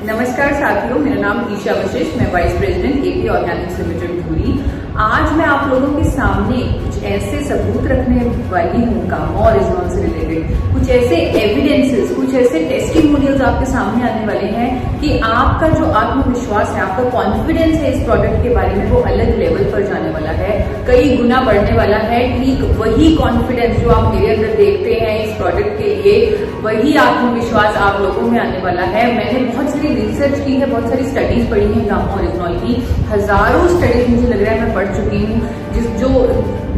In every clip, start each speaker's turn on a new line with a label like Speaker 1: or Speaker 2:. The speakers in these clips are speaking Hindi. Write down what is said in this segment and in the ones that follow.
Speaker 1: नमस्कार साथियों, मेरा नाम ईशा वशिष्ठ, मैं vice president AP Organics limited धुरी। आज मैं आप लोगों के सामने कुछ ऐसे सबूत रखने वाली हूँ गामा और इजनॉल से रिलेटेड, कुछ ऐसे एविडेंसेस, कुछ ऐसे टेस्टिमोनियल्स आपके सामने आने वाले हैं कि आपका जो आत्मविश्वास है, आपका कॉन्फिडेंस है इस प्रोडक्ट के बारे में, वो अलग लेवल पर जाने वाला है, कई गुना बढ़ने वाला है। ठीक वही कॉन्फिडेंस जो आप मेरे अंदर देखते हैं इस प्रोडक्ट के लिए, वही आत्मविश्वास आप लोगों में आने वाला है। मैंने बहुत सारी रिसर्च की है, बहुत सारी स्टडीज पढ़ी है गामा और इजनॉल की, हजारों स्टडीज मुझे लग रहा है मैं पढ़ चुकी हूँ।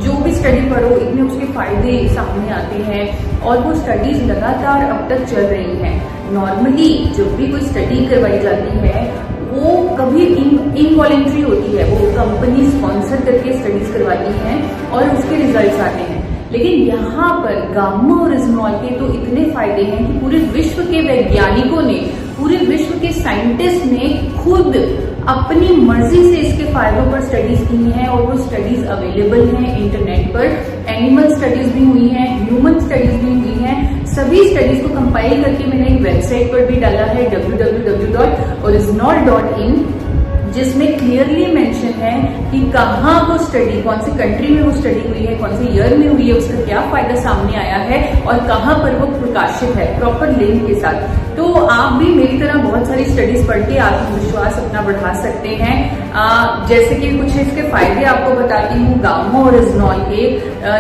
Speaker 1: जो भी स्टडी पढ़ो, इतने उसके फायदे सामने आते हैं और वो स्टडीज लगातार अब तक चल रही हैं। नॉर्मली जब भी कोई स्टडी करवाई जाती है वो कभी इनवॉलेंट्री होती है, वो कंपनी स्पॉन्सर करके स्टडीज करवाती हैं और उसके रिजल्ट्स आते हैं। लेकिन यहाँ पर गामा और इजनॉल के तो इतने फायदे हैं कि पूरे विश्व के वैज्ञानिकों ने, पूरे विश्व के साइंटिस्ट ने खुद अपनी मर्जी से इसके फायदों पर स्टडीज की हैं और वो स्टडीज अवेलेबल हैं इंटरनेट पर। एनिमल स्टडीज भी हुई हैं, ह्यूमन स्टडीज भी हुई हैं। सभी स्टडीज को कंपाइल करके मैंने एक वेबसाइट पर भी डाला है www.original.in, जिसमें क्लियरली मेंशन है कि कहाँ वो स्टडी, कौन सी कंट्री में वो स्टडी हुई है, कौन से ईयर में हुई है, उसका क्या फायदा सामने आया है और कहाँ पर वो प्रकाशित है, प्रॉपर लिंक के साथ। तो आप भी मेरी तरह बहुत सारी स्टडीज पढ़ के आत्मविश्वास अपना बढ़ा सकते हैं। जैसे कि कुछ इसके फायदे आपको बताती हूँ गामा और इजनॉल के।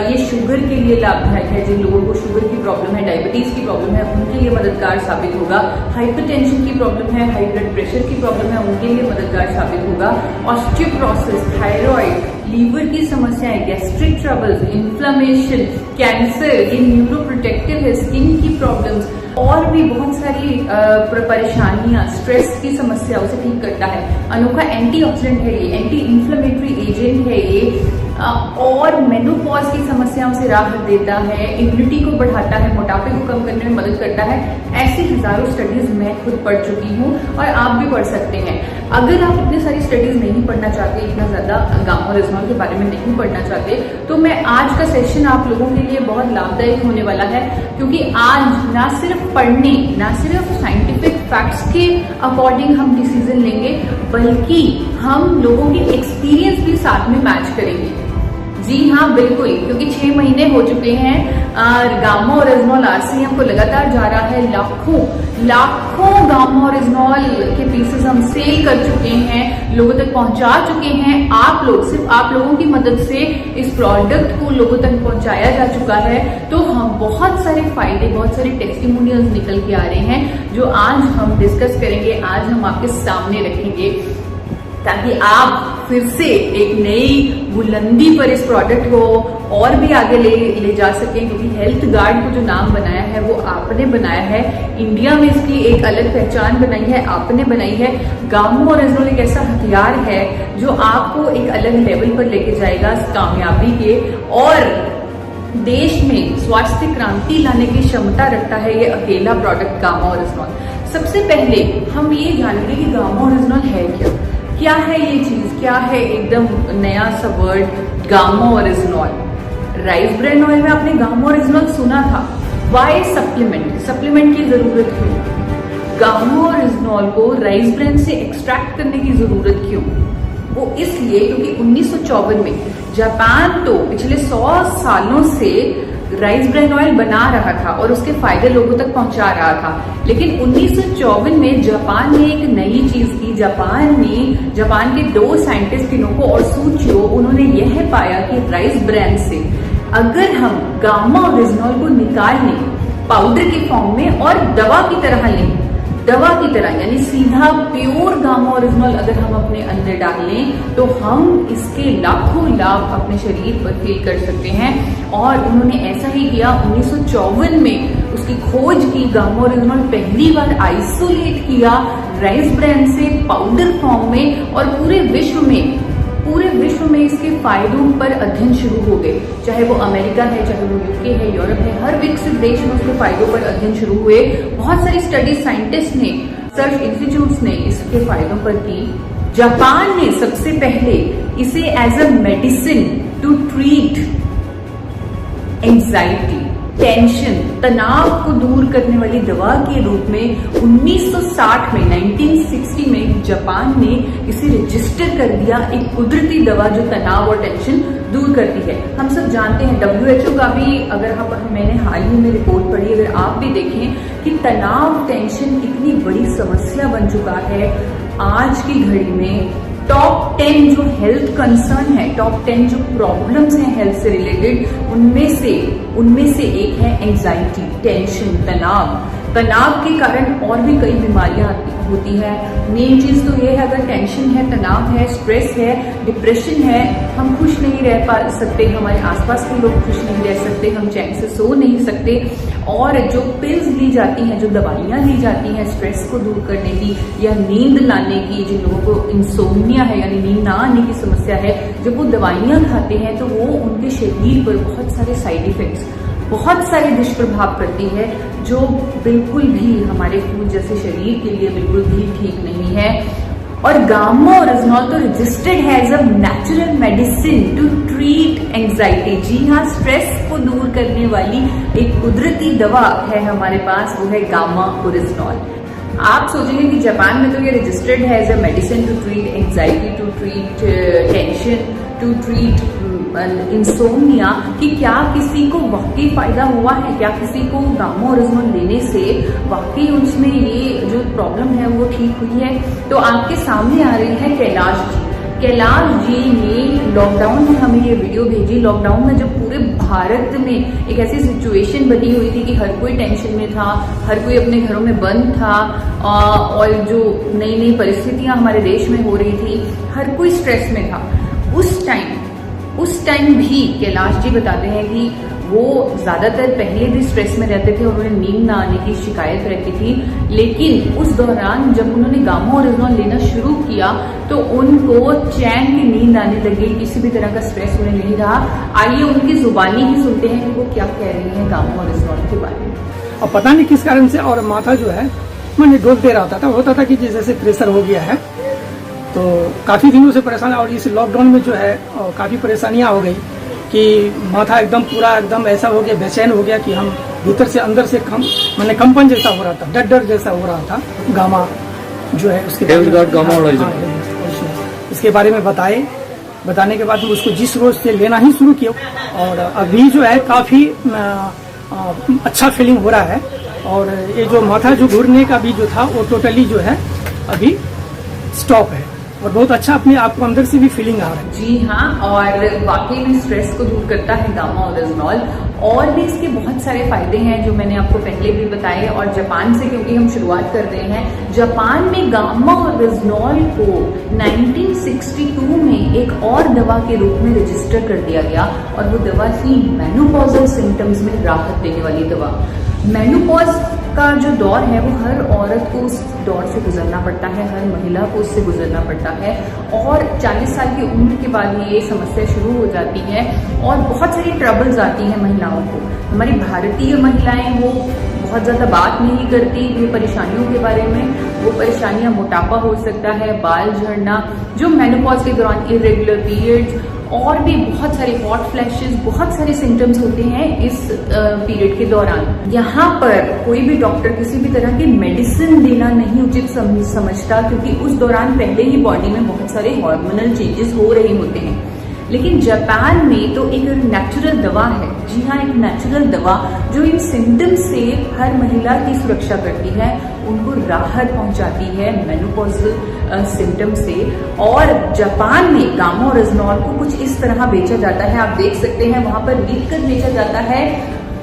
Speaker 1: ये शुगर के लिए लाभदायक है, जिन लोगों को शुगर की प्रॉब्लम है, डायबिटीज की प्रॉब्लम है, उनके लिए मददगार साबित होगा। हाइपरटेंशन की प्रॉब्लम है, हाई ब्लड प्रेशर की प्रॉब्लम है, उनके लिए मददगार साबित होगा। ऑस्टियोपोरोसिस, थायराइड, लीवर की समस्याएं, गैस्ट्रिक ट्रबल्स, इन्फ्लेमेशन, कैंसर, ये न्यूरोप्रोटेक्टिव है, स्किन की प्रॉब्लम्स और भी बहुत सारी परेशानियां, स्ट्रेस की समस्याओं से ठीक करता है। अनोखा एंटीऑक्सीडेंट है ये, एंटी इन्फ्लेमेटरी एजेंट है ये, और मेनोपॉज की समस्याओं से राहत देता है, इम्यूनिटी को बढ़ाता है, मोटापे को कम करने में मदद करता है। ऐसी हजारों स्टडीज मैं खुद पढ़ चुकी हूँ और आप भी पढ़ सकते हैं। अगर आप इतनी सारी स्टडीज नहीं पढ़ना चाहते, इतना ज्यादा गामा और इजनॉल के बारे में नहीं पढ़ना चाहते, तो मैं आज का सेशन आप लोगों के लिए बहुत लाभदायक होने वाला है, क्योंकि आज ना सिर्फ पढ़ने, ना सिर्फ साइंटिफिक फैक्ट्स के अकॉर्डिंग हम डिसीजन लेंगे, बल्कि हम लोगों के एक्सपीरियंस भी साथ में मैच करेंगे। जी हाँ, बिल्कुल, क्योंकि 6 महीने हो चुके हैं गामा और इजनॉल आरसीएम को लगातार जा रहा है। लाखों गामा और इजनॉल के पीसेस हम सेल कर चुके हैं, लोगों तक पहुंचा चुके हैं। आप लोग, सिर्फ आप लोगों की मदद से इस प्रोडक्ट को लोगों तक पहुंचाया जा चुका है। तो हम बहुत सारे फायदे, बहुत सारे टेस्टिमोनियल्स निकल के आ रहे हैं जो आज हम डिस्कस करेंगे, आज हम आपके सामने रखेंगे, ताकि आप फिर से एक नई बुलंदी पर इस प्रोडक्ट को और भी आगे ले जा सकें। क्योंकि हेल्थ गार्ड को जो नाम बनाया है वो आपने बनाया है, इंडिया में इसकी एक अलग पहचान बनाई है, आपने बनाई है। गामा और इजनॉल एक ऐसा हथियार है जो आपको एक अलग लेवल पर लेके जाएगा कामयाबी के, और देश में स्वास्थ्य क्रांति लाने की क्षमता रखता है ये अकेला प्रोडक्ट गामा और इजनॉल। सबसे पहले हम ये जानेंगे कि गामा और इजनॉल है क्या है ये चीज, क्या है एकदम नया सा वर्ड गामा और इजनॉल। राइस ब्रान ऑयल में आपने गामा और इजनॉल सुना था। वाई सप्लीमेंट की जरूरत क्यों? गामा और इजनॉल को राइस ब्रान से एक्सट्रैक्ट करने की जरूरत क्यों? वो इसलिए क्योंकि 1954 में जापान तो पिछले 100 सालों से राइस ब्रान ऑयल बना रहा था और उसके फायदे लोगों तक पहुंचा रहा था। लेकिन 1954 में जापान ने एक नई चीज की। जापान के 2 साइंटिस्ट किनोको और सूचियो, उन्होंने यह पाया कि राइस ब्रान से अगर हम गामा और इजनॉल को निकाल लें पाउडर के फॉर्म में और दवा की तरह लें, यानी सीधा प्योर गामा और इजनॉल अगर हम अपने अंदर डाल लें, तो हम इसके लाखों लाभ अपने शरीर पर फील कर सकते हैं। और उन्होंने ऐसा ही किया। 1954 में उसकी खोज की, गामा और इजनॉल पहली बार आइसोलेट किया राइस ब्रान से पाउडर फॉर्म में, और पूरे विश्व में इसके फायदों पर अध्ययन शुरू हो गए। चाहे वो अमेरिका है, चाहे वो यूके है, यूरोप है, हर विकसित देश में उसके फायदों पर अध्ययन शुरू हुए। बहुत सारी स्टडी साइंटिस्ट ने, सर्च इंस्टीट्यूट्स ने इसके फायदों पर की। जापान ने सबसे पहले इसे as a medicine to treat anxiety, tension, तनाव को दूर करने वाली दवा के रूप में 1960 में 1960 में जापान ने इसे रजिस्टर कर दिया, एक कुदरती दवा जो तनाव और टेंशन दूर करती है। हम सब जानते हैं WHO का भी, अगर मैंने हाल ही में रिपोर्ट पढ़ी, अगर आप भी देखें कि तनाव टेंशन कितनी बड़ी समस्या बन चुका है आज की घड़ी में। टॉप 10 जो हेल्थ कंसर्न है, टॉप 10 जो प्रॉब्लम्स हैं हेल्थ से रिलेटेड, उनमें से एक है एंजाइटी, टेंशन, तनाव। तनाव के कारण और भी कई बीमारियां होती है। मेन चीज तो ये है, अगर टेंशन है, तनाव है, स्ट्रेस है, डिप्रेशन है, हम खुश नहीं रह पा सकते, हमारे आसपास के लोग खुश नहीं रह सकते, हम चैन से सो नहीं सकते। और जो पिल्स ली जाती हैं, जो दवाइयां ली जाती हैं स्ट्रेस को दूर करने की या नींद लाने की, जिन लोगों को इंसोम्निया है यानी नींद ना आने की समस्या है, जब वो दवाइयां खाते हैं तो वो उनके शरीर पर बहुत सारे साइड इफेक्ट्स, बहुत सारे दुष्प्रभाव करती है, जो बिल्कुल भी हमारे फूड जैसे शरीर के लिए बिल्कुल भी ठीक नहीं है। और गामा ओरिजिनॉल तो रजिस्टर्ड है as a natural medicine to treat anxiety. जी हाँ, स्ट्रेस को दूर करने वाली एक कुदरती दवा है हमारे पास, वो है गामा ओरिजिनॉल। आप सोचेंगे कि जापान में तो ये रजिस्टर्ड है as a medicine to treat anxiety, to treat tension, to treat insomnia, कि क्या किसी को वाकई फायदा हुआ है, क्या किसी को गामा ओरिजिनॉल लेने से वाकई उसमें ये जो प्रॉब्लम है वो ठीक हुई है। तो आपके सामने आ रही है कैलाश जी। कैलाश जी ने लॉकडाउन में हमें ये वीडियो भेजी। लॉकडाउन में जब पूरे भारत में एक ऐसी सिचुएशन बनी हुई थी कि हर कोई टेंशन में था, हर कोई अपने घरों में बंद था, और जो नई नई परिस्थितियां हमारे देश में हो रही थी, हर कोई स्ट्रेस में था। उस टाइम भी कैलाश जी बताते हैं कि वो ज्यादातर पहले भी स्ट्रेस में रहते थे और उन्हें नींद ना आने की शिकायत रहती थी, लेकिन उस दौरान जब उन्होंने गामा ओरिजिनॉल लेना शुरू किया तो उनको चैन की नींद आने लगी, किसी भी तरह का स्ट्रेस उन्हें नहीं रहा। आइए उनकी जुबानी ही सुनते हैं कि वो क्या कह रही हैं गामा ओरिजिनॉल के बारे में।
Speaker 2: और पता नहीं किस कारण से, और माथा जो है मैंने डोल दे रहा था, होता था कि जैसे प्रेशर हो गया है, तो काफी दिनों से परेशान। और इस लॉकडाउन में जो है काफी परेशानियां हो गई कि माथा एकदम पूरा एकदम ऐसा हो गया, बेचैन हो गया कि हम भीतर से अंदर से मैंने कंपन जैसा हो रहा था, डर जैसा हो रहा था। गामा जो है उसके इसके बारे में बताने के बाद उसको जिस रोज से लेना ही शुरू किया, और अभी जो है काफी अच्छा फीलिंग हो रहा है। और ये जो माथा जो घूरने का भी जो था वो टोटली जो है अभी स्टॉप है, और बहुत अच्छा अपने आप को अंदर से भी फीलिंग आ रहा है।
Speaker 1: जी हाँ, और वाकई में स्ट्रेस को दूर करता है गामा ओरिजिनॉल। और भी इसके बहुत सारे फायदे हैं जो मैंने आपको पहले भी बताए। और जापान से क्योंकि हम शुरुआत कर रहे हैं, जापान में गामा ओरिजिनॉल को 1962 में एक और दवा के रूप में रजिस्टर कर दिया गया, और वो दवा थी मेनोपॉजल सिम्टम्स में राहत देने वाली दवा। मेनोपॉज का जो दौर है वो हर औरत को उस दौर से गुजरना पड़ता है, हर महिला को उससे गुजरना पड़ता है, और 40 साल की उम्र के बाद ये समस्या शुरू हो जाती है और बहुत सारी ट्रबल्स आती हैं महिलाओं को। हमारी भारतीय महिलाएं वो बहुत ज्यादा बात नहीं करती ये परेशानियों के बारे में। वो परेशानियां मोटापा हो सकता है, बाल झड़ना, जो मेनोपॉज के दौरान इरेगुलर पीरियड्स, और भी बहुत सारे हॉट फ्लैशेस, बहुत सारे सिम्टम्स होते हैं इस पीरियड के दौरान। यहाँ पर कोई भी डॉक्टर किसी भी तरह की मेडिसिन देना नहीं उचित समझता, क्योंकि उस दौरान पहले ही बॉडी में बहुत सारे हार्मोनल चेंजेस हो रहे होते हैं। लेकिन जापान में तो एक नेचुरल दवा है, जी हाँ, एक नेचुरल दवा जो इन सिम्टम्स से हर महिला की सुरक्षा करती है, उनको राहत पहुंचाती है मेनोपॉजल सिम्टम से। और जापान में गामा ओरिजिनॉल को कुछ इस तरह बेचा जाता है, आप देख सकते हैं वहां पर लिख कर बेचा जाता है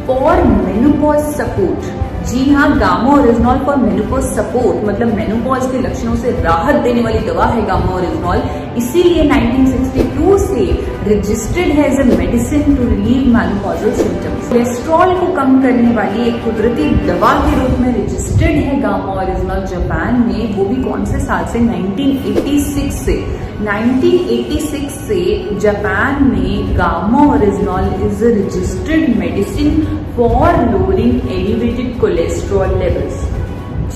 Speaker 1: फॉर मेनोपॉज सपोर्ट। जी हाँ, gamma oryzanol for menopause support, मतलब मेनोपॉज के लक्षणों से राहत देने वाली दवा है गामा ओरिजिनॉल। इसीलिए 1962 से रजिस्टर्ड है as a medicine to relieve menopausal symptoms. Cholesterol को कम करने वाली एक कुदरती दवा के रूप में रजिस्टर्ड है गामा ओरिजिनॉल जापान में, वो भी कौन से साल से, 1986 से। 1986 से जापान में gamma oryzanol is a registered medicine for lowering elevated cholesterol levels.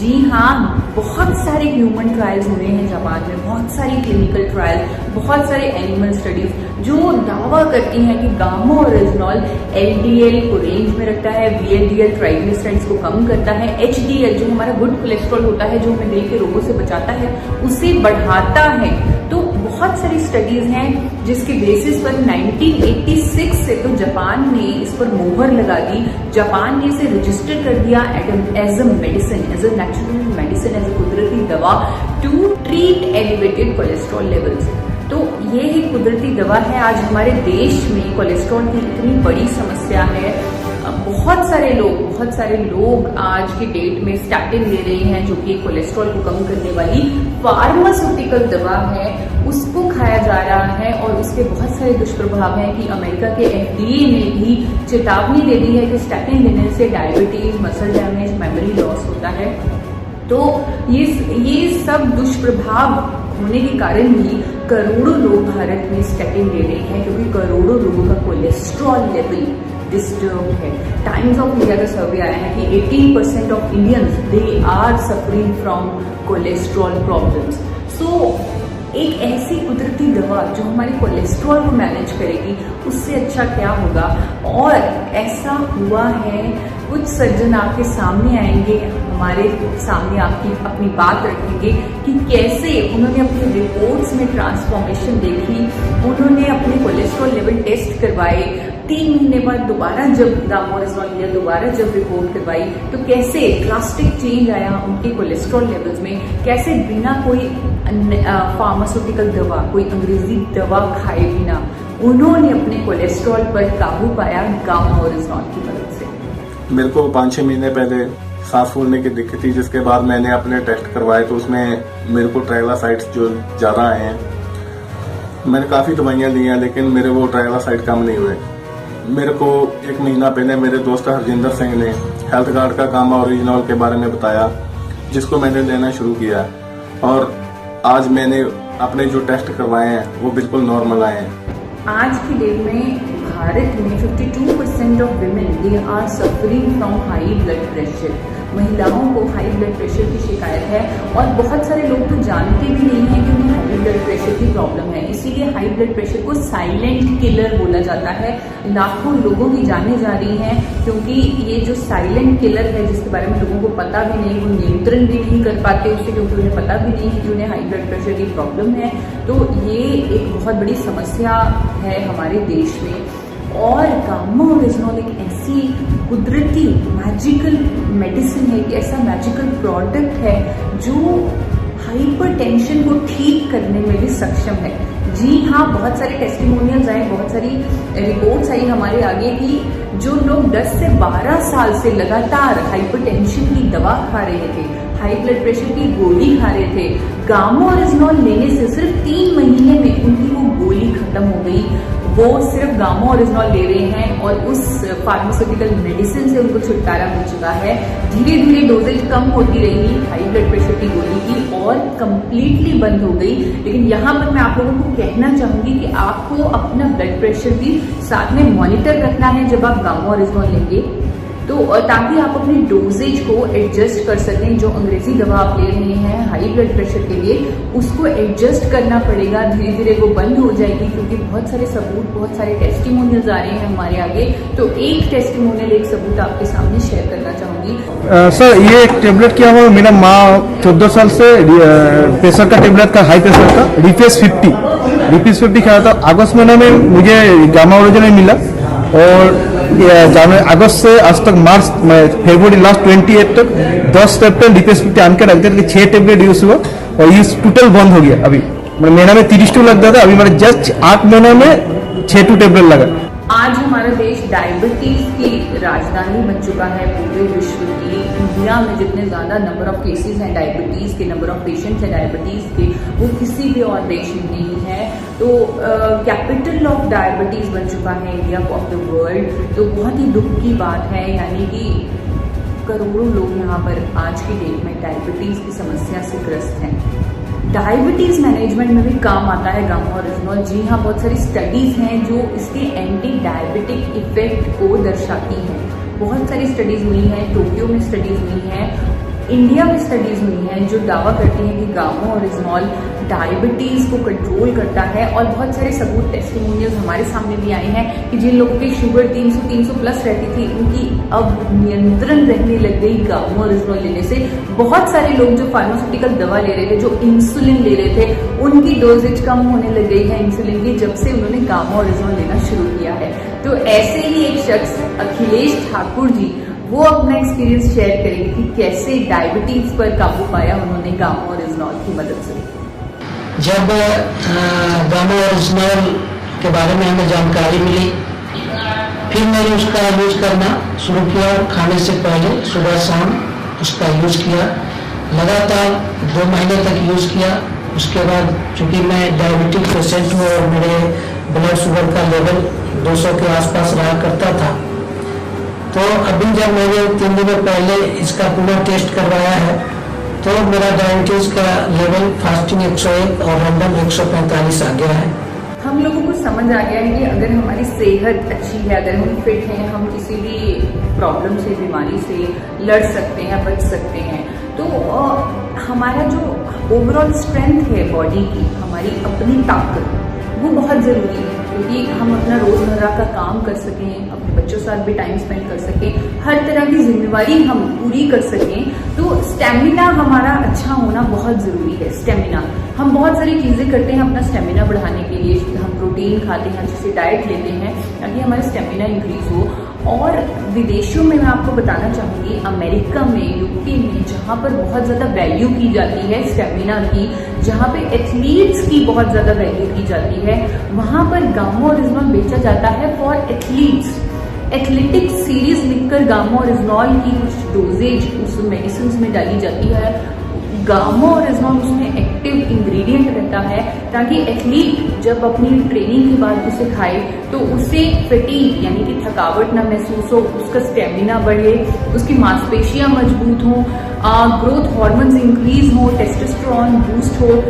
Speaker 1: जी हाँ, बहुत सारे ह्यूमन ट्रायल्स हुए हैं जापान में, बहुत सारी क्लिनिकल ट्रायल, बहुत सारे एनिमल स्टडीज जो दावा करती हैं कि गामा ओरिजिनॉल एलडीएल को रेंज में रखता है, वीएलडीएल ट्राइग्लिसराइड्स को कम करता है, एचडीएल जो हमारा गुड कोलेस्ट्रॉल होता है जो हमें दिल के रोगों से बचाता है उसे बढ़ाता है। तो बहुत सारी स्टडीज हैं जिसके बेसिस पर 1986 से तो जापान ने इस पर मोहर लगा दी। जापान ने इसे रजिस्टर कर दिया as a medicine, as a natural medicine, as a कुदरती दवा to treat elevated cholesterol levels. तो ये एक कुदरती दवा है। आज हमारे देश में कोलेस्ट्रॉल की इतनी बड़ी समस्या है, बहुत सारे लोग आज की डेट में स्टैटिन ले रहे हैं जो कि कोलेस्ट्रॉल को कम करने वाली फार्मास्यूटिकल दवा है, उसको खाया जा रहा है और उसके बहुत सारे दुष्प्रभाव हैं कि अमेरिका के एफडीए ने भी चेतावनी दे दी है कि स्टैटिन लेने से diabetes, muscle damage, memory loss होता है। तो ये सब दुष्प्रभाव होने के कारण भी करोड़ों लोग भारत में स्टैटिन ले रहे हैं क्योंकि करोड़ों लोगों का कोलेस्ट्रॉल लेवल डिस्टर्ब है। टाइम्स ऑफ इंडिया का सर्वे आया है कि 18% of Indians they are suffering from cholesterol problems. So एक ऐसी कुदरती दवा जो हमारे कोलेस्ट्रॉल को मैनेज करेगी, उससे अच्छा क्या होगा। और ऐसा हुआ है, कुछ सर्जन आपके सामने आएंगे, हमारे सामने आपकी अपनी बात रखेंगे कि कैसे उन्होंने अपनी रिपोर्ट्स में ट्रांसफॉर्मेशन देखी, उन्होंने अपने कोलेस्ट्रॉल लेवल टेस्ट करवाए, 3 महीने बाद दोबारा जब गामा ओरिजिनॉल लिया, दोबारा जब रिपोर्ट करवाई तो कैसे ड्रास्टिक चेंज आया उनके कोलेस्ट्रॉल लेवल्स में, कैसे बिना कोई फार्मास्यूटिकल दवा, कोई अंग्रेजी दवा खाए बिना उन्होंने अपने कोलेस्ट्रॉल पर काबू पाया गामा ओरिजिनॉल की मदद से।
Speaker 3: मेरे को 5-6 महीने पहले सांस फूलने की दिक्कत थी, जिसके बाद मैंने अपने टेस्ट करवाए तो उसमें मेरे को ट्राइग्लिसराइड्स जो ज़्यादा आए हैं। मैंने काफ़ी दवाइयाँ ली हैं लेकिन मेरे वो ट्राइग्लिसराइड कम नहीं हुए। मेरे को 1 महीना पहले मेरे दोस्त हरजिंदर सिंह ने हेल्थ गार्ड का गामा ओरिजिनॉल के बारे में बताया, जिसको मैंने लेना शुरू किया और आज मैंने अपने जो टेस्ट करवाए हैं वो बिल्कुल नॉर्मल आए हैं।
Speaker 1: आज की डेट में भारत में 52% of women they are suffering from high blood pressure. महिलाओं को हाई ब्लड प्रेशर की शिकायत है और बहुत सारे लोग तो जानते भी नहीं हैं कि उन्हें हाई ब्लड प्रेशर की प्रॉब्लम है। इसीलिए हाई ब्लड प्रेशर को साइलेंट किलर बोला जाता है। लाखों लोगों की जानें जा रही हैं क्योंकि ये जो साइलेंट किलर है जिसके बारे में लोगों को पता भी नहीं, वो नियंत्रण भी नहीं कर पाते उससे क्योंकि उन्हें पता भी नहीं है कि उन्हें हाई ब्लड प्रेशर की प्रॉब्लम है। तो ये एक बहुत बड़ी समस्या है हमारे देश में। और गामा ओरिजिनॉल एक ऐसी कुदरती मैजिकल मेडिसिन है कि ऐसा मैजिकल प्रोडक्ट है जो हाइपरटेंशन को ठीक करने में भी सक्षम है। जी हाँ, बहुत सारे टेस्टिमोनियल्स आए, बहुत सारी रिपोर्ट्स आई हमारे आगे कि जो लोग 10 से 12 साल से लगातार हाइपरटेंशन की दवा खा रहे थे, हाई ब्लड प्रेशर की गोली खा रहे थे, गामा ओरिजिनॉल लेने से सिर्फ 3 महीने में उनकी वो गोली खत्म हो गई। वो सिर्फ गामा ओरिजिनॉल ले रहे हैं और उस फार्मास्यूटिकल मेडिसिन से उनको छुटकारा मिल चुका है। धीरे धीरे डोजेज कम होती रही हाई ब्लड प्रेशर की गोली की और कंप्लीटली बंद हो गई। लेकिन यहाँ पर मैं आप लोगों को कहना चाहूंगी कि आपको अपना ब्लड प्रेशर भी साथ में मॉनिटर रखना है जब आप गामा ओरिजिनॉल लेंगे, तो ताकि आप अपनी डोजेज को एडजस्ट कर सकें। जो अंग्रेजी दवा आप ले रहे हैं हाई ब्लड प्रेशर के लिए, उसको एडजस्ट करना पड़ेगा। धीरे धीरे वो बंद हो जाएगी क्योंकि बहुत सारे सबूत, बहुत सारे टेस्टिमोनियल्स आ रहे हैं हमारे आगे। तो एक टेस्टिमोनियल, एक सबूत आपके सामने शेयर करना चाहूंगी।
Speaker 4: सर, ये एक टेबलेट किया हुआ, मेरा माँ 14 साल से प्रेशर का टेबलेट का, हाई प्रेशर का रिफेस 50 खाया था। अगस्त महीने में मुझे गामा ओरिजिनॉल मिला और अगस्त से आज तक मार्च फरवरी लास्ट 28 तक 10 टेबलेट रिफेस 50 आन के रख दिया, 6 टेबलेट यूज हुआ और यूज टोटल बंद हो गया। अभी महीना में 32 लग जाता, अभी मेरा जस्ट 8 महीने में 6 टेबलेट लगा।
Speaker 1: आज हमारा देश डायबिटीज की राजधानी बन चुका है पूरे विश्व की। इंडिया में जितने ज्यादा नंबर ऑफ केसेस हैं डायबिटीज के, नंबर ऑफ पेशेंट्स हैं डायबिटीज के, वो किसी भी और देश में नहीं है। तो कैपिटल ऑफ डायबिटीज बन चुका है इंडिया ऑफ द वर्ल्ड। तो बहुत ही दुख की बात है, यानी कि करोड़ों लोग यहाँ पर आज की डेट में डायबिटीज की समस्या से ग्रस्त हैं। डायबिटीज मैनेजमेंट में भी काम आता है गामा ओरिजिनॉल। जी हाँ, बहुत सारी स्टडीज हैं जो इसके एंटी डायबिटिक इफेक्ट को दर्शाती हैं। बहुत सारी स्टडीज हुई हैं, टोक्यो में स्टडीज हुई हैं इंडिया में स्टडीज हुई हैं जो दावा करती हैं कि गामा ओरिजिनॉल डायबिटीज को कंट्रोल करता है, और बहुत सारे सबूत टेस्टिमोनियल्स हमारे सामने भी आए हैं कि जिन लोगों की शुगर 300 प्लस रहती थी उनकी अब नियंत्रण रहने लग गई गामा ओरिजिनॉल लेने से। बहुत सारे लोग जो फार्मास्यूटिकल दवा ले रहे थे, जो इंसुलिन ले रहे थे, उनकी डोजेज कम होने लग गई है इंसुलिन की जब से उन्होंने गामा ओरिजिनॉल लेना शुरू किया है। तो ऐसे ही एक शख्स अखिलेश ठाकुर जी, वो अपना एक्सपीरियंस शेयर करेंगे कि कैसे डायबिटीज पर काबू पाया उन्होंने गामा ओरिजिनॉल की मदद से।
Speaker 5: जब गामा ओरिजिनॉल के बारे में हमें जानकारी मिली, फिर मैंने उसका यूज करना शुरू किया। खाने से पहले सुबह शाम उसका यूज किया, लगातार 2 महीने तक यूज किया। उसके बाद चूंकि मैं डायबिटिक पेशेंट हूँ और मेरे ब्लड शुगर का लेवल 200 के आसपास रहा करता था, तो अभी जब मैंने 3 दिनों पहले इसका पूरा टेस्ट करवाया है तो मेरा डायबिटीज का लेवल फास्टिंग 101 और रैंडम 145 आ गया है।
Speaker 1: हम लोगों को समझ आ गया है कि अगर हमारी सेहत अच्छी है, अगर हम फिट हैं, हम किसी भी प्रॉब्लम से, बीमारी से लड़ सकते हैं, बच सकते हैं। तो हमारा जो ओवरऑल स्ट्रेंथ है बॉडी की, हमारी अपनी ताकत, वो बहुत ज़रूरी है, क्योंकि हम अपना रोज़मर्रा का काम कर सकें, अपने बच्चों के साथ भी टाइम स्पेंड कर सकें, हर तरह की जिम्मेवारी हम पूरी कर सकें। तो स्टेमिना हमारा अच्छा होना बहुत ज़रूरी है। स्टेमिना, हम बहुत सारी चीज़ें करते हैं अपना स्टेमिना बढ़ाने के लिए। हम प्रोटीन खाते हैं, अच्छे से डाइट लेते हैं ताकि हमारा स्टेमिना इंक्रीज हो। और विदेशों में मैं आपको बताना चाहूँगी, अमेरिका में, यूके में, जहाँ पर बहुत ज़्यादा वैल्यू की जाती है स्टेमिना की, जहाँ पे एथलीट्स की बहुत ज़्यादा वैल्यू की जाती है, वहाँ पर गामा ओरिजिनॉल बेचा जाता है फॉर एथलीट्स। एथलेटिक्स सीरीज लिखकर गामा ओरिजिनॉल की कुछ डोजेज उस मेडिसिन में डाली जाती है। गामा ओरिजिनॉल उसमें एक्टिव इंग्रेडिएंट रहता है ताकि एथलीट जब अपनी ट्रेनिंग के बाद उसे खाए तो उसे फटीग यानी कि थकावट ना महसूस हो, उसका स्टेमिना बढ़े, उसकी मांसपेशियां मजबूत हों, ग्रोथ हार्मोन्स इंक्रीज हो, टेस्टोस्टेरोन बूस्ट हो।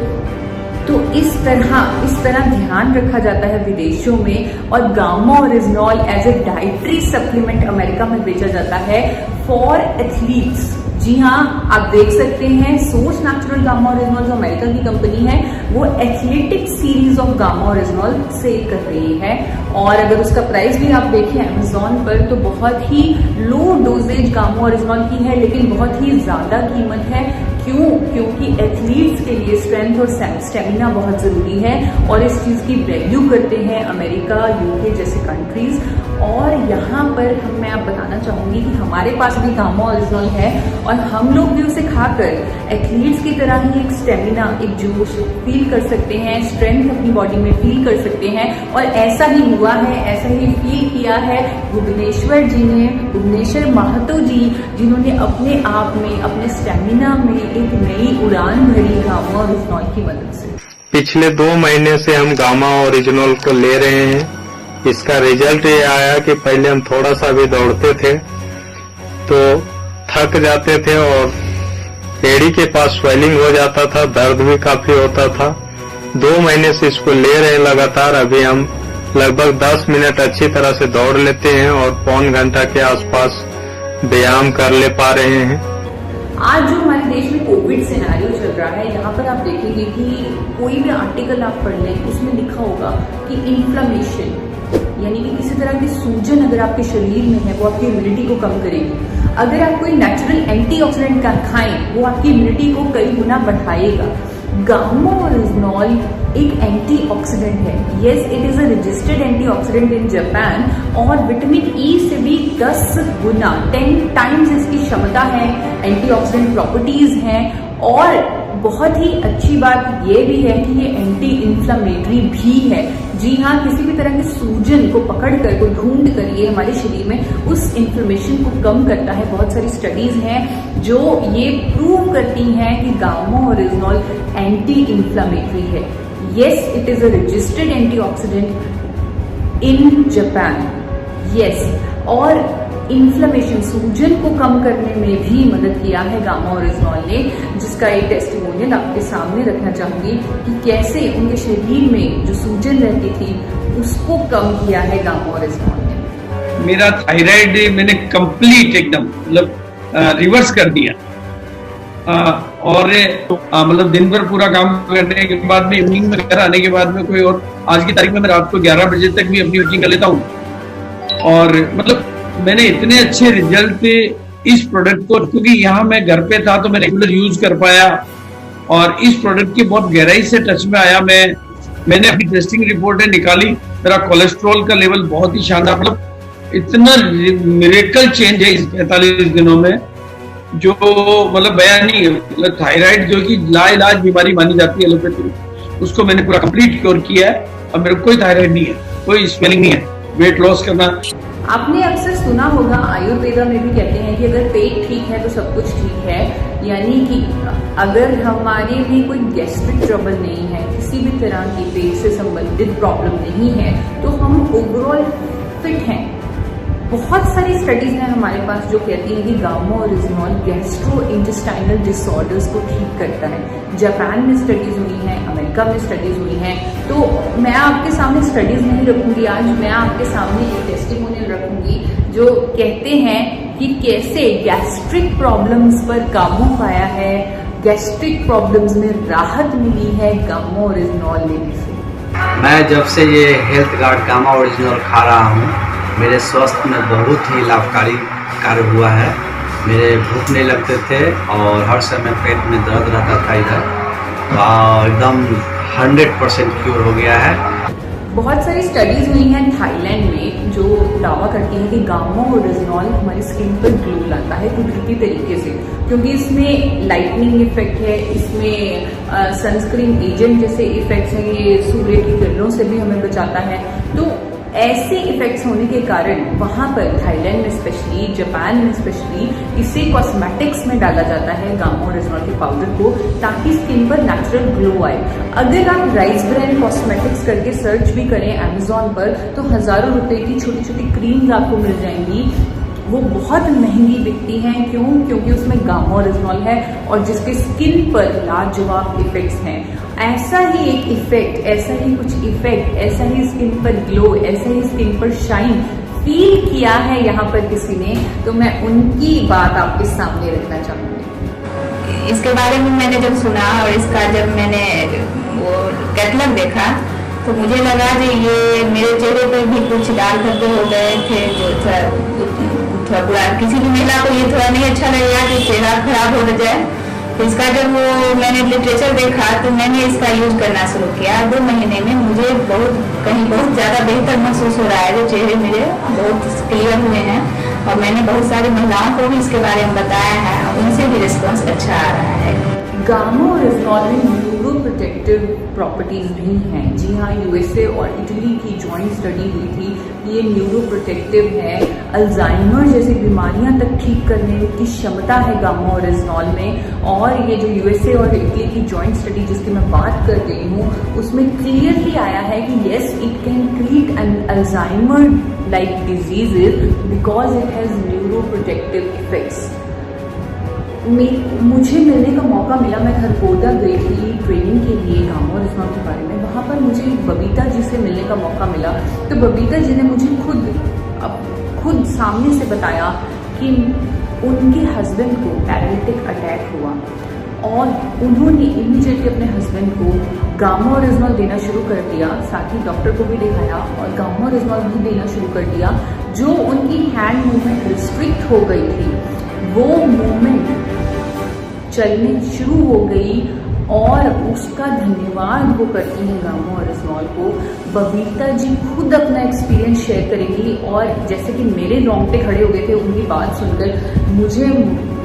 Speaker 1: तो इस तरह ध्यान रखा जाता है विदेशों में। और gamma oryzanol as a dietary supplement America में बेचा जाता है फॉर एथलीट्स। जी हाँ, आप देख सकते हैं सोर्स नेचुरल गामा ओरिजिनॉल जो अमेरिका की कंपनी है, वो athletic series of gamma oryzanol sale कर रही है। और अगर उसका प्राइस भी आप देखें अमेजोन पर तो बहुत ही लो डोजेज गामा ओरिजिनॉल की है, लेकिन बहुत ही ज्यादा कीमत है। क्यों? क्योंकि एथलीट्स के लिए स्ट्रेंथ और स्टेमिना बहुत जरूरी है और इस चीज की वैल्यू करते हैं अमेरिका, यूके जैसे कंट्रीज। और यहाँ पर मैं आप बताना चाहूंगी कि हमारे पास भी गामा ओरिजिनॉल है और हम लोग भी उसे खाकर एथलीट्स की तरह ही एक स्टेमिना, एक जोश फील कर सकते हैं, स्ट्रेंथ अपनी बॉडी में फील कर सकते हैं। और ऐसा ही हुआ है, ऐसा ही फील किया है भुवनेश्वर जी ने, भुवनेश्वर महतो जी, जिन्होंने अपने आप में, अपने स्टेमिना में एक नई उड़ान भरी गामा ओरिजिनॉल की मदद से।
Speaker 6: पिछले 2 महीने से हम गामा ओरिजिनॉल को ले रहे हैं। इसका रिजल्ट ये आया कि पहले हम थोड़ा सा भी दौड़ते थे तो थक जाते थे और एड़ी के पास स्वेलिंग हो जाता था, दर्द भी काफी होता था। 2 महीने से इसको ले रहे हैं लगातार। अभी हम लगभग 10 मिनट अच्छी तरह से दौड़ लेते हैं और पौन घंटा के आसपास व्यायाम कर ले पा रहे हैं।
Speaker 1: आज जो हमारे देश में कोविड सिनेरियो चल रहा है, यहाँ पर आप देखेंगे कि कोई भी आर्टिकल आप पढ़ लें, उसमें लिखा होगा कि इन्फ्लेमेशन यानी कि किसी तरह की सूजन अगर आपके शरीर में है वो आपकी इम्यूनिटी को कम करेगी। अगर आप कोई नेचुरल एंटीऑक्सीडेंट का खाएं वो आपकी इम्यूनिटी को कई गुना बढ़ाएगा। गामा ओरिजिनॉल एक एंटीऑक्सीडेंट है। Yes, it is a registered antioxidant in Japan और विटामिन ई से भी 10 गुना 10 टाइम्स इसकी क्षमता है, एंटीऑक्सीडेंट प्रॉपर्टीज हैं। और बहुत ही अच्छी बात यह भी है कि ये एंटी इन्फ्लामेटरी भी है। जी हाँ, किसी भी तरह के सूजन को पकड़कर, को ढूंढ कर ये हमारे शरीर में उस इन्फ्लेमेशन को कम करता है। बहुत सारी स्टडीज हैं जो ये प्रूव करती हैं कि गामा ओरिजिनॉल एंटी इन्फ्लामेटरी है। Yes, it is a registered antioxidant in Japan. Yes, और इन्फ्लेमेशन, सूजन को कम करने में भी मदद किया है गामा ओरिजिनॉल ने, जिसका एक टेस्टिमोनियल आपके सामने रखना चाहूंगी कि कैसे उनके शरीर में जो सूजन रहती थी उसको कम किया है गामा ओरिजिनॉल ने।
Speaker 7: मेरा थायराइड मैंने कंप्लीट एकदम मतलब रिवर्स कर दिया और मतलब दिन भर पूरा काम करने के बाद में इवनिंग में घर आने के बाद में कोई और आज की तारीख में मैं रात को 11 बजे तक भी अपनी वर्किंग कर लेता हूँ। और मतलब मैंने इतने अच्छे रिजल्ट इस प्रोडक्ट को, क्योंकि यहाँ मैं घर पे था तो मैं रेगुलर यूज कर पाया और इस प्रोडक्ट की बहुत गहराई से टच में आया। मैंने अपनी टेस्टिंग रिपोर्टें निकाली, मेरा कोलेस्ट्रॉल का लेवल बहुत ही शानदार, मतलब इतना मिरेकल चेंज है इस 45 दिनों में जो मतलब बयान नहीं है। मतलब थायराइड जो कि लाइलाज बीमारी मानी जाती है एलोपैथी, उसको मैंने पूरा कंप्लीट क्योर किया है। अब मेरे को कोई थायराइड नहीं है, कोई स्वेलिंग नहीं है। वेट लॉस करना,
Speaker 1: आपने अक्सर सुना होगा आयुर्वेदा में भी कहते हैं कि अगर पेट ठीक है तो सब कुछ ठीक है, यानी कि अगर हमारे में कोई गैस्ट्रिक ट्रबल नहीं है, किसी भी तरह की पेट से संबंधित प्रॉब्लम नहीं है, तो हम ओवरऑल फिट हैं। बहुत सारी स्टडीज हैं हमारे पास जो कहती हैं कि gamma oryzanol gastro intestinal disorders को ठीक करता है। जापान में स्टडीज हुई हैं, अमेरिका में स्टडीज हुई हैं। तो मैं आपके सामने स्टडीज नहीं रखूंगी आज, मैं आपके सामने एक टेस्टिमोनियल रखूंगी जो कहते हैं कि कैसे गैस्ट्रिक प्रॉब्लम्स पर काबू पाया है, गैस्ट्रिक प्रॉब्लम्स में राहत मिली है गामा ओरिजिनॉल लेने से।
Speaker 8: मैं जब से ये हेल्थ गार्ड गामा ओरिजिनल खा रहा हूँ, मेरे स्वास्थ्य में बहुत ही लाभकारी कार्य हुआ है। मेरे भूख नहीं लगते थे और हर समय पेट में दर्द रहता था इधर, और एकदम 100% क्योर हो गया है।
Speaker 1: बहुत सारी स्टडीज हुई हैं थाईलैंड में जो दावा करती हैं कि गामा ओरिजिनॉल हमारी स्किन पर ग्लो लाता है कुदरती तरीके से, क्योंकि इसमें लाइटनिंग इफेक्ट है, इसमें सनस्क्रीन एजेंट जैसे इफेक्ट्स हैं, ये सूर्य की किरणों से भी हमें बचाता है। तो ऐसे इफेक्ट्स होने के कारण वहां पर थाईलैंड में स्पेशली, जापान में स्पेशली इसे कॉस्मेटिक्स में डाला जाता है गामा ओरिजिनॉल के पाउडर को, ताकि स्किन पर नेचुरल ग्लो आए। अगर आप राइस ब्रांड कॉस्मेटिक्स करके सर्च भी करें अमेजोन पर तो हजारों रुपए की छोटी छोटी क्रीम्स आपको मिल जाएंगी। वो बहुत महंगी बिकती हैं, क्यों? क्योंकि उसमें गामा ओरिजिनॉल है और जिसके स्किन पर लाजवाब इफेक्ट्स हैं। ऐसा ही एक इफेक्ट, ऐसा ही कुछ इफेक्ट, ऐसा ही स्किन पर ग्लो, ऐसा ही स्किन पर शाइन फील किया है यहाँ पर किसी ने, तो मैं उनकी बात आपके सामने रखना चाहूंगी।
Speaker 9: इसके बारे में मैंने जब सुना और इसका जब मैंने वो कैटलॉग देखा तो मुझे लगा कि ये मेरे चेहरे पर भी कुछ दाग धब्बे हो गए थे जो थोड़ा बुरा, किसी भी महिला को ये थोड़ा नहीं अच्छा लगेगा कि चेहरा खराब हो जाए। तो इसका जब वो मैंने लिटरेचर देखा तो मैंने इसका यूज करना शुरू किया। 2 महीने में मुझे बहुत ज़्यादा बेहतर महसूस हो रहा है, जो चेहरे मेरे बहुत क्लियर हुए हैं और मैंने बहुत सारी महिलाओं को भी इसके बारे में बताया है, उनसे भी रिस्पॉन्स अच्छा आ रहा है।
Speaker 1: गामा ओरिजिनॉल में न्यूरो प्रोटेक्टिव प्रॉपर्टीज भी हैं। जी हाँ, यूएसए और इटली की जॉइंट स्टडी हुई थी, ये न्यूरो प्रोटेक्टिव है। अल्जाइमर जैसी बीमारियां तक ठीक करने की क्षमता है गामा ओरिजिनॉल में। और ये जो यूएसए और इटली की जॉइंट स्टडी जिसकी मैं बात कर रही हूँ, उसमें क्लियरली आया है कि yes, it can treat an Alzheimer like diseases because it has neuroprotective effects. मुझे मिलने का मौका मिला, मैं खरगोदा गई थी ट्रेनिंग के लिए गामा ओरिजिनॉल के बारे में। वहाँ पर मुझे बबीता जी से मिलने का मौका मिला, तो बबीता जी ने मुझे खुद सामने से बताया कि उनके हस्बैंड को पैरालिटिक अटैक हुआ और उन्होंने इमीडिएटली अपने हस्बैंड को गामा ओरिजिनॉल देना शुरू कर दिया। साथ ही डॉक्टर को भी दिखाया और गामा ओरिजिनॉल भी देना शुरू कर दिया। जो उनकी हैंड मूवमेंट रिस्ट्रिक्ट हो गई थी, वो मूवमेंट चलने शुरू हो गई और उसका धन्यवाद वो करती हैं गामा ओरिजिनॉल को। बबीता जी खुद अपना एक्सपीरियंस शेयर करेंगी और जैसे कि मेरे रोंगटे खड़े हो गए थे उनकी बात सुनकर, मुझे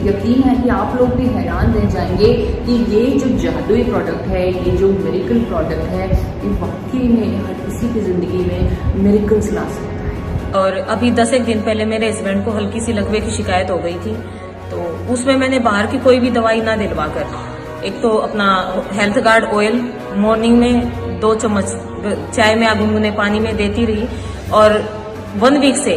Speaker 1: यकीन है कि आप लोग भी हैरान रह जाएंगे कि ये जो जादुई प्रोडक्ट है, ये जो मिरेकल प्रोडक्ट है, ये वाकई में हर किसी की जिंदगी में मिरेकल्स ला सकता है।
Speaker 10: और अभी 10 एक दिन पहले मेरे हस्बैंड को हल्की सी लकवे की शिकायत हो गई थी, तो उसमें मैंने बाहर की कोई भी दवाई ना दिलवा कर एक तो अपना हेल्थ गार्ड ऑयल मॉर्निंग में 2 चम्मच चाय में गुनगुने पानी में देती रही और 1 वीक से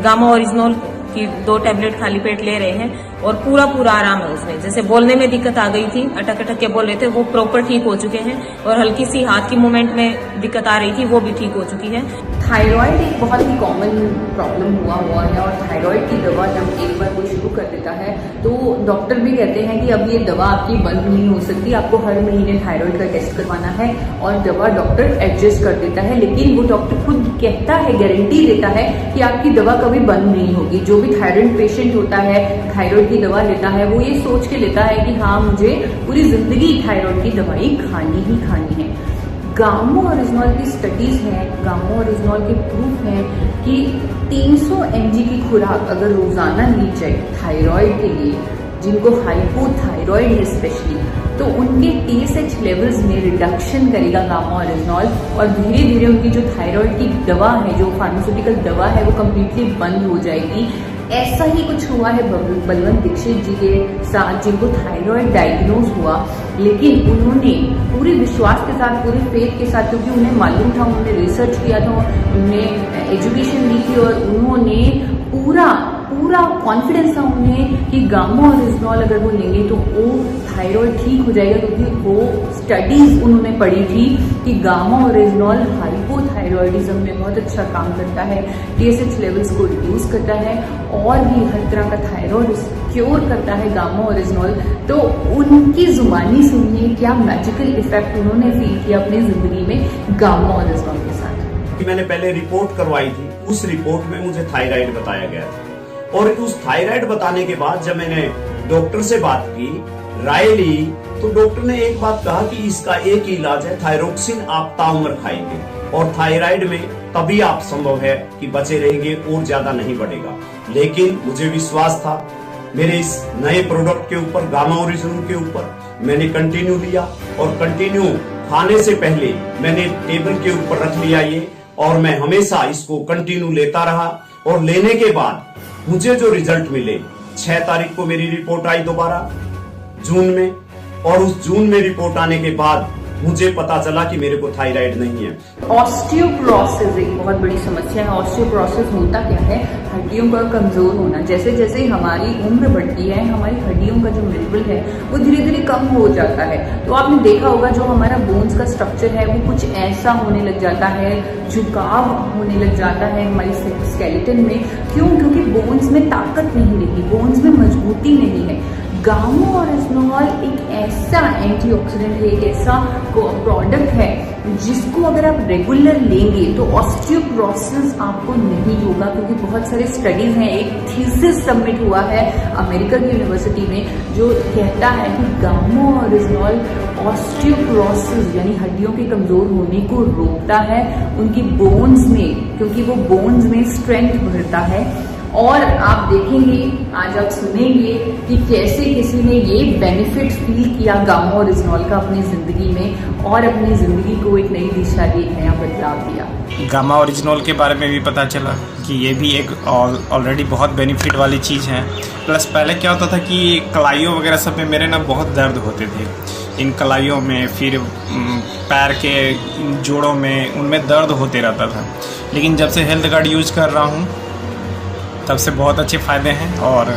Speaker 10: गामा ओरिजिनॉल की 2 टैबलेट खाली पेट ले रहे हैं और पूरा आराम है उसमें। जैसे बोलने में दिक्कत आ गई थी, अटक अटक के बोल रहे थे, वो प्रॉपर ठीक हो चुके हैं। और हल्की सी हाथ की मूवमेंट में दिक्कत आ रही थी, वो भी ठीक हो चुकी है।
Speaker 1: थायराइड एक बहुत ही कॉमन प्रॉब्लम हुआ है और थायराइड की दवा जब एक बार कोई शुरू कर देता है तो डॉक्टर भी कहते हैं कि अब ये दवा आपकी बंद नहीं हो सकती, आपको हर महीने थायराइड का टेस्ट करवाना है और दवा डॉक्टर एडजस्ट कर देता है। लेकिन वो डॉक्टर खुद कहता है, गारंटी देता है कि आपकी दवा कभी बंद नहीं होगी। जो भी थायराइड पेशेंट होता है, थायराइड की दवा लेता है, वो ये सोच के लेता है कि हाँ मुझे पूरी जिंदगी थायराइड की दवाई खानी ही खानी है। गामो ओरिजिनॉल की स्टडीज हैं, गामो ओरिजिनॉल के प्रूफ हैं कि 300 mg की खुराक अगर रोजाना ली जाए थायराइड के लिए, जिनको हाइपोथायराइड है स्पेशली, तो उनके TSH लेवल्स में रिडक्शन करेगा गामा ओरिजिनॉल और धीरे धीरे उनकी जो थायराइड की दवा है, जो फार्मास्यूटिकल दवा है, वो कम्प्लीटली बंद हो जाएगी। ऐसा ही कुछ हुआ है बलवंत दीक्षित जी के साथ, जिनको थायराइड डायग्नोज हुआ, लेकिन उन्होंने पूरे विश्वास के साथ, पूरे फेथ के साथ, क्योंकि उन्हें मालूम था, उन्होंने रिसर्च किया था, उन्होंने एजुकेशन ली थी और उन्होंने पूरा कॉन्फिडेंस था उन्हें कि गामा ओरिजिनॉल अगर वो लेंगे तो वो थायराइड ठीक हो जाएगा, क्योंकि वो स्टडीज उन्होंने पढ़ी थी कि गामा ओरिजिनॉल हाइपोथायराइडिज्म में बहुत अच्छा काम करता है, TSH लेवल्स को रिड्यूस करता है और भी हर तरह का थायराइड क्योर करता है गामा ओरिजिनॉल। तो उनकी जुबानी सुनिए क्या मैजिकल इफेक्ट उन्होंने फील किया अपनी जिंदगी में गामा ओरिजिनॉल के साथ।
Speaker 11: मैंने पहले रिपोर्ट करवाई थी, उस रिपोर्ट में मुझे थायराइड बताया गया था और उस थायराइड बताने के बाद जब मैंने डॉक्टर से बात की, राय ली, तो डॉक्टर ने एक बात कहा कि इसका एक ही इलाज है, थायरोक्सिन आप ताउम्र खाएंगे और थायराइड में तभी आप संभव है कि बचे रहेंगे और ज्यादा नहीं बढ़ेगा। लेकिन मुझे विश्वास था मेरे इस नए प्रोडक्ट के ऊपर, गामा ओरिजिनल के ऊपर, मैंने कंटिन्यू लिया और कंटिन्यू खाने से पहले मैंने टेबल के ऊपर रख लिया ये, और मैं हमेशा इसको कंटिन्यू लेता रहा। और लेने के बाद मुझे जो रिजल्ट मिले, 6 तारीख को मेरी रिपोर्ट आई दोबारा जून में, और उस जून में रिपोर्ट आने के बाद मुझे पता चला कि मेरे को थायराइड नहीं है।
Speaker 1: ऑस्टियोपोरोसिस एक बहुत बड़ी समस्या है। ऑस्टियोपोरोसिस होता क्या है? हड्डियों का कमजोर होना। जैसे जैसे हमारी उम्र बढ़ती है, हमारी हड्डियों का जो मिनरल है वो धीरे धीरे कम हो जाता है। तो आपने देखा होगा जो हमारा बोन्स का स्ट्रक्चर है वो कुछ ऐसा होने लग जाता है, झुकाव होने लग जाता है हमारी स्केलेटन में। क्यों? क्योंकि बोन्स में ताकत नहीं रही, बोन्स में मजबूती नहीं है। गामा ओरिजिनॉल एक ऐसा एंटीऑक्सीडेंट है, एक ऐसा प्रोडक्ट है जिसको अगर आप रेगुलर लेंगे तो ऑस्टियोपोरोसिस आपको नहीं होगा, क्योंकि बहुत सारे स्टडीज हैं। एक थीसिस सबमिट हुआ है अमेरिका की यूनिवर्सिटी में जो कहता है कि गामा ओरिजिनॉल ऑस्टियोपोरोसिस यानी हड्डियों के कमजोर होने को रोकता है उनकी बोन्स में, क्योंकि वो बोन्स में स्ट्रेंथ बढ़ता है। और आप देखेंगे, आज आप सुनेंगे कि कैसे किसी ने ये बेनिफिट फील किया गामा ओरिजिनॉल का अपनी जिंदगी में और अपनी जिंदगी को एक नई दिशा दी, एक नया बदलाव दिया।
Speaker 12: गामा ओरिजिनॉल के बारे में भी पता चला कि ये भी एक ऑलरेडी बहुत बेनिफिट वाली चीज़ है। प्लस पहले क्या होता था कि कलाइयों वगैरह सब में मेरे ना बहुत दर्द होते थे, इन कलाइयों में, फिर पैर के इन जोड़ों में, उनमें दर्द होते रहता था। लेकिन जब से हेल्थ गार्ड यूज कर रहा हूँ तब से बहुत अच्छे फायदे हैं और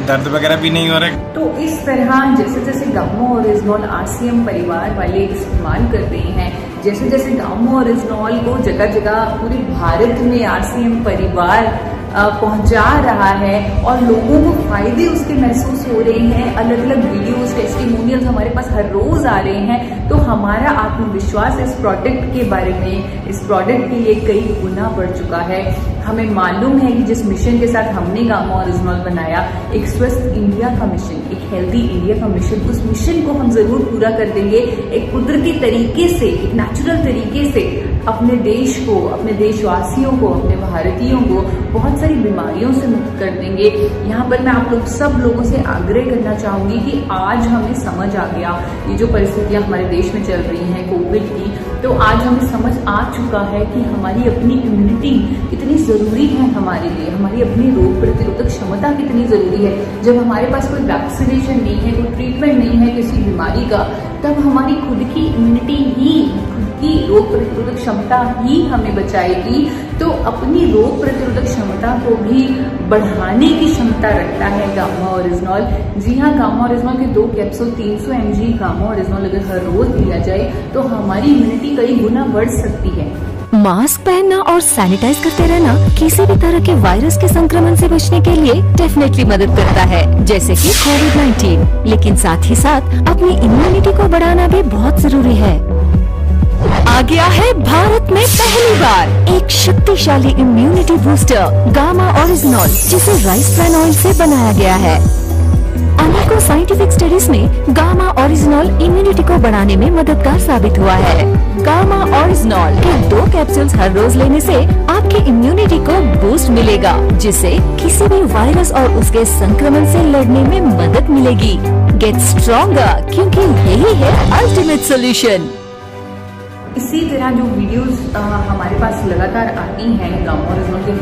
Speaker 12: दर्द वगैरह भी नहीं हो रहे।
Speaker 1: तो इस तरह जैसे जैसे गामा ओरिजिनॉल RCM परिवार वाले इस्तेमाल कर रहे हैं, जैसे जैसे गामा ओरिजिनॉल को जगह जगह पूरे भारत में RCM परिवार पहुंचा रहा है और लोगों को फायदे उसके महसूस हो रहे हैं, अलग अलग वीडियोस, टेस्टिमोनियल्स हमारे पास हर रोज आ रहे हैं, तो हमारा आत्मविश्वास इस प्रोडक्ट के बारे में, इस प्रोडक्ट के लिए कई गुना बढ़ चुका है। हमें मालूम है कि जिस मिशन के साथ हमने गामा ओरिजिनॉल बनाया, एक स्वस्थ इंडिया का मिशन, एक हेल्दी इंडिया का मिशन, उस मिशन को हम जरूर पूरा कर देंगे। एक कुदरती तरीके से, एक नेचुरल तरीके से अपने देश को, अपने देशवासियों को, अपने भारतीयों को बहुत सारी बीमारियों से मुक्त कर देंगे। यहाँ पर मैं आप लोग सब लोगों से आग्रह करना चाहूंगी कि आज हमें समझ आ गया, ये जो परिस्थितियां हमारे देश में चल रही हैं कोविड की, तो आज हमें समझ आ चुका है कि हमारी अपनी इम्यूनिटी कितनी जरूरी है हमारे लिए, हमारी अपनी रोग प्रतिरोधक क्षमता कितनी जरूरी है। जब हमारे पास कोई वैक्सीनेशन नहीं है, कोई ट्रीटमेंट नहीं है किसी बीमारी का, तब हमारी खुद की इम्यूनिटी ही, खुद की रोग प्रतिरोधक क्षमता ही हमें बचाएगी। तो अपनी रोग प्रतिरोधक क्षमता को भी बढ़ाने की क्षमता रखता है गामा ओरिजिनॉल। जी हाँ, गामा ओरिजिनॉल के 2 कैप्सूल 300 mg गामा ओरिजिनॉल अगर हर रोज लिया जाए तो हमारी इम्यूनिटी कई गुना बढ़ सकती है।
Speaker 13: मास्क पहनना और सैनिटाइज करते रहना किसी भी तरह के वायरस के संक्रमण से बचने के लिए डेफिनेटली मदद करता है, जैसे कि कोविड-19। लेकिन साथ ही साथ अपनी इम्यूनिटी को बढ़ाना भी बहुत जरूरी है। आ गया है भारत में पहली बार एक शक्तिशाली इम्यूनिटी बूस्टर गामा ओरिजिनॉल, जिसे राइस ब्रान ऑयल से बनाया गया है। अनेकों साइंटिफिक स्टडीज में गामा ओरिजिनॉल इम्यूनिटी को बढ़ाने में मददगार साबित हुआ है। गामा ओरिजिनॉल के 2 कैप्सूल्स हर रोज लेने से आपकी इम्यूनिटी को बूस्ट मिलेगा, जिससे किसी भी वायरस और उसके संक्रमण से लड़ने में मदद मिलेगी। गेट स्ट्रॉन्गर, क्योंकि यही है अल्टीमेट सॉल्यूशन।
Speaker 1: इसी तरह जो वीडियोस हमारे पास लगातार आती हैं गामा ओरिजिनॉल के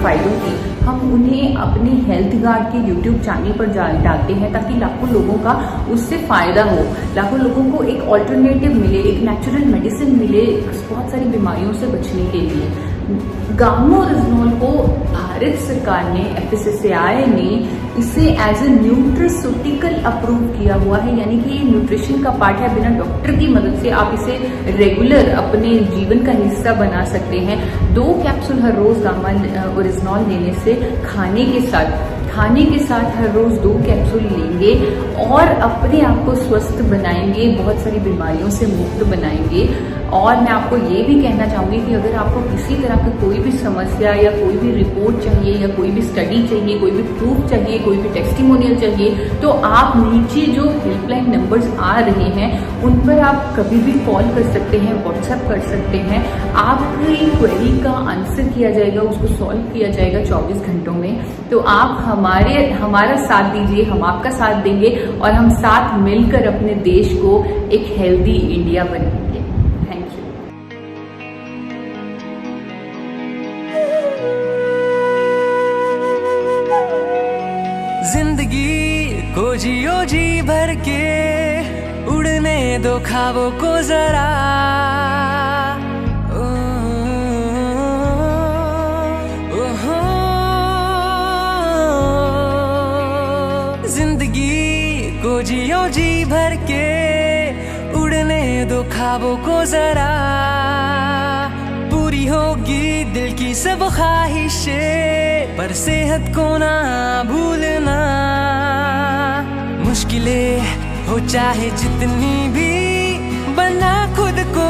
Speaker 1: फायदों की, हम उन्हें अपने हेल्थ गार्ड के यूट्यूब चैनल पर डालते हैं ताकि लाखों लोगों का उससे फायदा हो, लाखों लोगों को एक ऑल्टरनेटिव मिले, एक नेचुरल मेडिसिन मिले बहुत सारी बीमारियों से बचने के लिए। गामा ओरिजिनॉल को भारत सरकार ने, FSSAI ने इसे एज ए न्यूट्रिस्यूटिकल अप्रूव किया हुआ है, यानी कि ये न्यूट्रिशन का पार्ट है। बिना डॉक्टर की मदद से आप इसे रेगुलर अपने जीवन का हिस्सा बना सकते हैं। 2 कैप्सूल हर रोज गामा ओरिजिनॉल लेने से खाने के साथ हर रोज 2 कैप्सूल लेंगे और अपने आप को स्वस्थ बनाएंगे, बहुत सारी बीमारियों से मुक्त बनाएंगे। और मैं आपको ये भी कहना चाहूँगी कि अगर आपको किसी तरह की कोई भी समस्या या कोई भी रिपोर्ट चाहिए या कोई भी स्टडी चाहिए, कोई भी प्रूफ चाहिए, कोई भी टेस्टिमोनियल चाहिए, तो आप नीचे जो हेल्पलाइन नंबर्स आ रहे हैं उन पर आप कभी भी कॉल कर सकते हैं, व्हाट्सएप कर सकते हैं। आपकी क्वेरी का आंसर किया जाएगा, उसको सॉल्व किया जाएगा 24 घंटों में। तो आप हमारा साथ दीजिए, हम आपका साथ देंगे और हम साथ मिलकर अपने देश को एक हेल्दी इंडिया बनाएंगे।
Speaker 14: जिंदगी को जियो जी भर के, उड़ने दो ख्वाबों को जरा। जिंदगी को जियो जी भर के, उड़ने दो ख्वाबों को जरा। पूरी होगी दिल की सब ख्वाहिशें, पर सेहत को ना भूलना। मुश्किलें हो चाहे जितनी भी, बना खुद को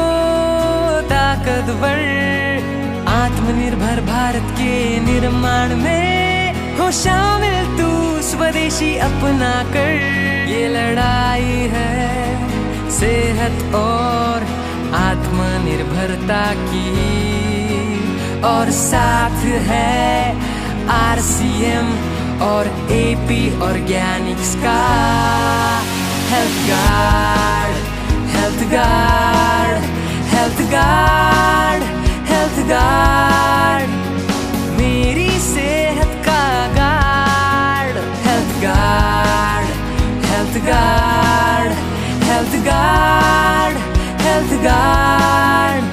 Speaker 14: ताकतवर। आत्मनिर्भर भारत के निर्माण में हो शामिल तू, स्वदेशी अपना कर। ये लड़ाई है सेहत और आत्मनिर्भरता की, और साथ है RCM और AP ऑर्गेनिक्स का। Health guard, health guard, health guard, health guard, मेरी सेहत का guard. Health guard, health guard, health guard, health guard.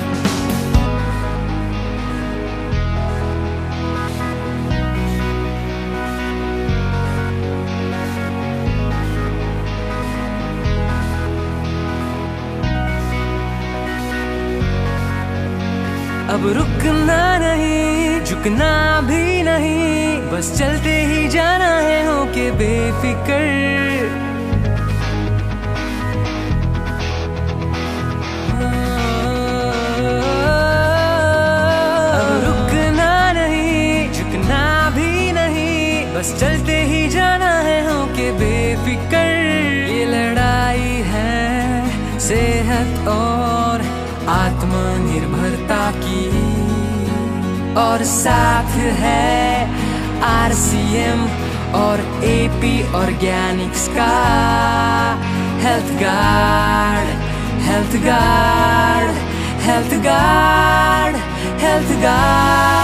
Speaker 14: अब रुकना नहीं, झुकना भी नहीं, बस चलते ही जाना है होके बेफिक्र। अब रुकना नहीं, झुकना भी नहीं, बस चलते ही जाना है होके बेफिक्र। ये लड़ाई है सेहत और आत्मनिर्भरता की, और साथ है RCM और AP ऑर्गेनिक्स का। Health guard, health guard, health guard, health guard.